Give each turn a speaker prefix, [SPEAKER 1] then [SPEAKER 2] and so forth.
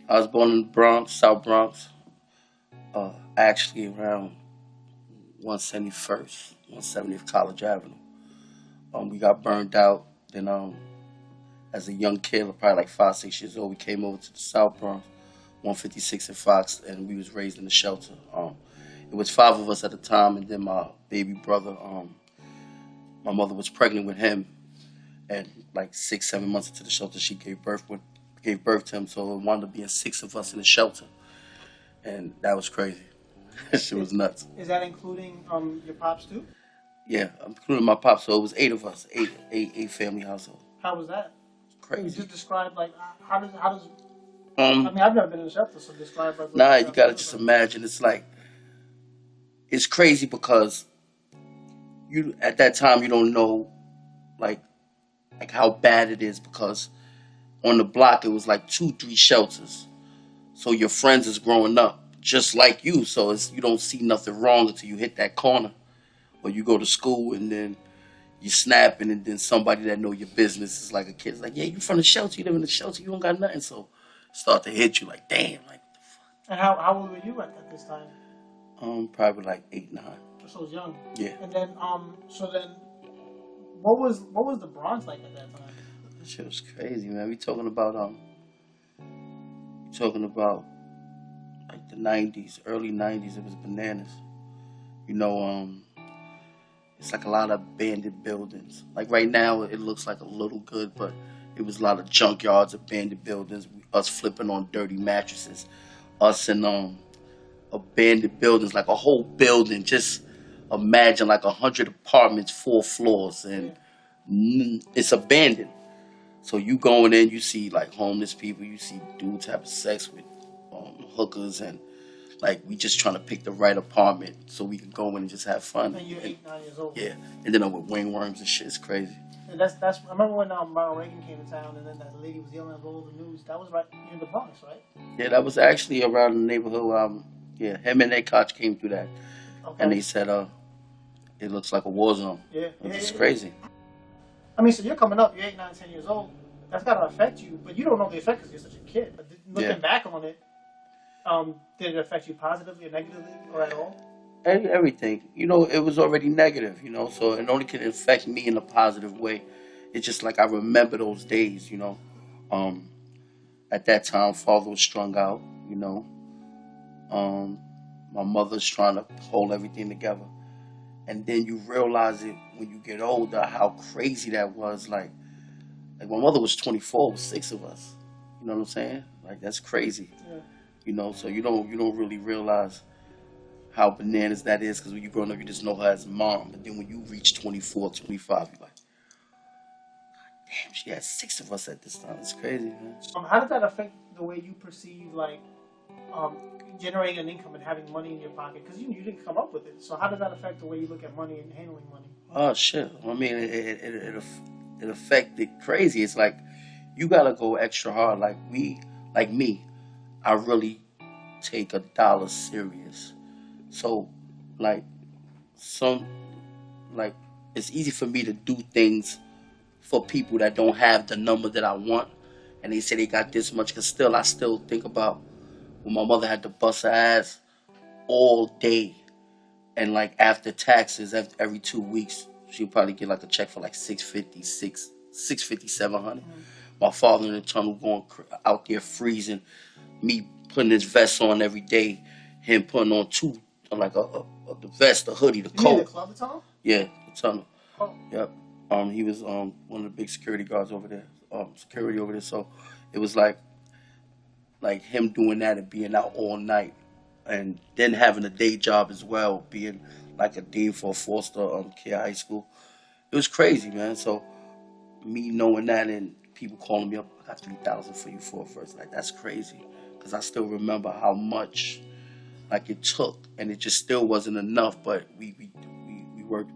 [SPEAKER 1] I was born in the Bronx, South Bronx, actually around 171st, 170th College Avenue. We got burned out. Then, as a young kid, probably like 5, 6 years old, we came over to the South Bronx, 156 and Fox, and we was raised in the shelter. It was five of us at the time, and then my baby brother. My mother was pregnant with him, and like 6, 7 months into the shelter, she gave birth to him. So it wound up being six of us in the shelter, and that was crazy. That shit was nuts.
[SPEAKER 2] Is that including your pops too?
[SPEAKER 1] Yeah, including my pop. So it was eight of us, eight family household.
[SPEAKER 2] How was that?
[SPEAKER 1] Crazy.
[SPEAKER 2] Just describe like how does I
[SPEAKER 1] Um,
[SPEAKER 2] mean I've never been in a shelter, so describe like what
[SPEAKER 1] nah,
[SPEAKER 2] the
[SPEAKER 1] you
[SPEAKER 2] shelter
[SPEAKER 1] gotta
[SPEAKER 2] was
[SPEAKER 1] just
[SPEAKER 2] like.
[SPEAKER 1] imagine. It's like it's crazy because you at that time you don't know like how bad it is because on the block it was like 2, 3 shelters. So your friends is growing up just like you. So it's you don't see nothing wrong until you hit that corner or you go to school and then you snapping and then somebody that know your business is like a kid's like, yeah, you from the shelter, you live in the shelter, you don't got nothing. So start to hit you like, damn, like
[SPEAKER 2] And how old were you at this time?
[SPEAKER 1] probably like 8, 9.
[SPEAKER 2] So young.
[SPEAKER 1] Yeah.
[SPEAKER 2] And then so then what was the Bronx like at that time?
[SPEAKER 1] That shit was crazy, man. Talking about like the 90s, early 90s, it was bananas. You know, it's like a lot of abandoned buildings. Like right now, it looks like a little good, but it was a lot of junkyards, abandoned buildings, us flipping on dirty mattresses, us in abandoned buildings, like a whole building. Just imagine like 100 apartments, 4 floors,
[SPEAKER 2] Yeah.
[SPEAKER 1] and it's abandoned. So you going in, you see like homeless people, you see dudes having sex with hookers, and like we just trying to pick the right apartment so we can go in and just have fun.
[SPEAKER 2] And you're
[SPEAKER 1] And
[SPEAKER 2] 8, 9 years old.
[SPEAKER 1] yeah, and then with wingworms and shit, it's crazy.
[SPEAKER 2] And that's I remember when Ronald Reagan came to town and then that lady was yelling all over the news. That was right in the Bronx, right?
[SPEAKER 1] Yeah, that was actually around the neighborhood. Yeah, him and their coach came through that, and
[SPEAKER 2] Okay.
[SPEAKER 1] they said, it looks like a war zone.
[SPEAKER 2] Yeah.
[SPEAKER 1] It's
[SPEAKER 2] Yeah,
[SPEAKER 1] just
[SPEAKER 2] yeah, yeah.
[SPEAKER 1] crazy.
[SPEAKER 2] I mean, so you're coming up, you're 8, 9, 10 years old. That's gotta affect you, but you don't know the effect because you're such a kid. But
[SPEAKER 1] Yeah,
[SPEAKER 2] looking back on it, did it affect you positively or negatively or at all?
[SPEAKER 1] everything. You know, it was already negative. You know, so it only can affect me in a positive way. It's just like I remember those days. You know, um, at that time, father was strung out. You know, um, my mother's trying to hold everything together, and then you realize it when you get older how crazy that was. Like my mother was 24, with six of us. You know what I'm saying? Like that's crazy.
[SPEAKER 2] Yeah.
[SPEAKER 1] You know, so you don't really realize how bananas that is because when you growing up, you just know her as mom. But then when you reach 24, 25, you're like, damn, she had six of us at this time. It's crazy, man.
[SPEAKER 2] How did that affect the way you perceive like um, generating an income and having money in your pocket? Because you didn't come up with it. So how did that affect the way you look at money and handling money?
[SPEAKER 1] Oh shit. I mean, it affected crazy. It's like you gotta go extra hard. Like me, I really take a dollar serious. So, like some, like it's easy for me to do things for people that don't have the number that I want, and they say they got this much. Cause still, I still think about when my mother had to bust her ass all day, and like after taxes, every 2 weeks, she'd probably get like a check for like 650, 650, 700.
[SPEAKER 2] Mm-hmm.
[SPEAKER 1] My father in the tunnel going out there freezing, me putting his vest on every day, him putting on two like the vest, the hoodie, the
[SPEAKER 2] You mean the
[SPEAKER 1] coat.
[SPEAKER 2] club tunnel?
[SPEAKER 1] Yeah, the tunnel.
[SPEAKER 2] Oh,
[SPEAKER 1] Yep. He was one of the big security guards over there. Security over there. So it was like him doing that and being out all night, and then having a day job as well, being like a dean for a foster care high school. It was crazy, man. So me knowing that and people calling me up, I got 3,000 for you for a first. Like that's crazy, because I still remember how much like it took, and it just still wasn't enough. But we worked